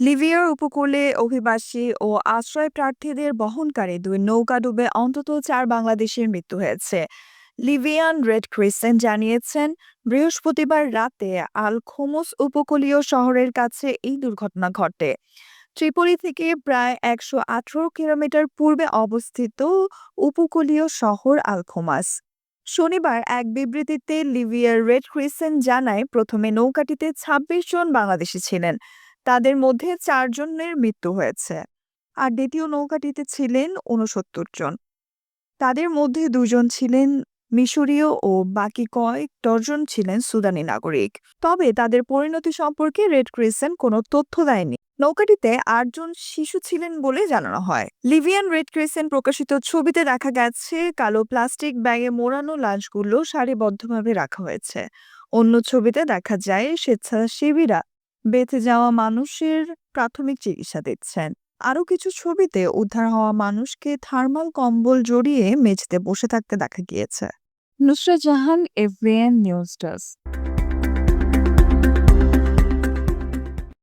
লিবিয়ার উপকূলে অভিবাসী ও আশ্রয় প্রার্থীদের বহনকারী দুই নৌকা ডুবে অন্তত 4 বাংলাদেশির মৃত্যু হয়েছে। লিবিয়ান রেড ক্রিসেন্ট জানিয়েছেন, বৃহস্পতিবার রাতে আল খোমস উপকূলীয় শহরের কাছে এই দুর্ঘটনা ঘটে। ত্রিপোলি থেকে প্রায় 118 কিলোমিটার পূর্বে অবস্থিত উপকূলীয় শহর আল খোমাস। শনিবার এক বিবৃতিতে লিবিয়ার রেড ক্রিসেন্ট জানায়, প্রথমে নৌকাটিতে ২৬ জন বাংলাদেশি ছিলেন, তাদের মধ্যে ৪ জনের মৃত্যু হয়েছে। আর দ্বিতীয় নৌকাটিতে ছিলেন ৬৯ জন, তাদের মধ্যে ২ জন ছিলেন মিশরীয় ও বাকি কয়েক ডজন ছিলেন সুদানি নাগরিক। তবে তাদের পরিণতি সম্পর্কে রেড ক্রিসেন্ট কোনো তথ্য দেয়নি। নৌকাটিতে ৮ জন শিশু ছিলেন বলে জানানো হয়। লিবিয়ান রেড ক্রিসেন্ট প্রকাশিত ছবিতে দেখা গেছে, কালো প্লাস্টিক ব্যাগে মোড়ানো লাশগুলো সারিবদ্ধভাবে রাখা হয়েছে। অন্য ছবিতে দেখা যায় স্বেচ্ছাসেবীরা বেঁচে যাওয়া মানুষের প্রাথমিক চিকিৎসা দিচ্ছেন। আরও কিছু ছবিতে উদ্ধার হওয়া মানুষকে থার্মাল কম্বল জড়িয়ে মেঝেতে বসে থাকতে দেখা গিয়েছে। Nusrat Jahan, এফবিএন news desk.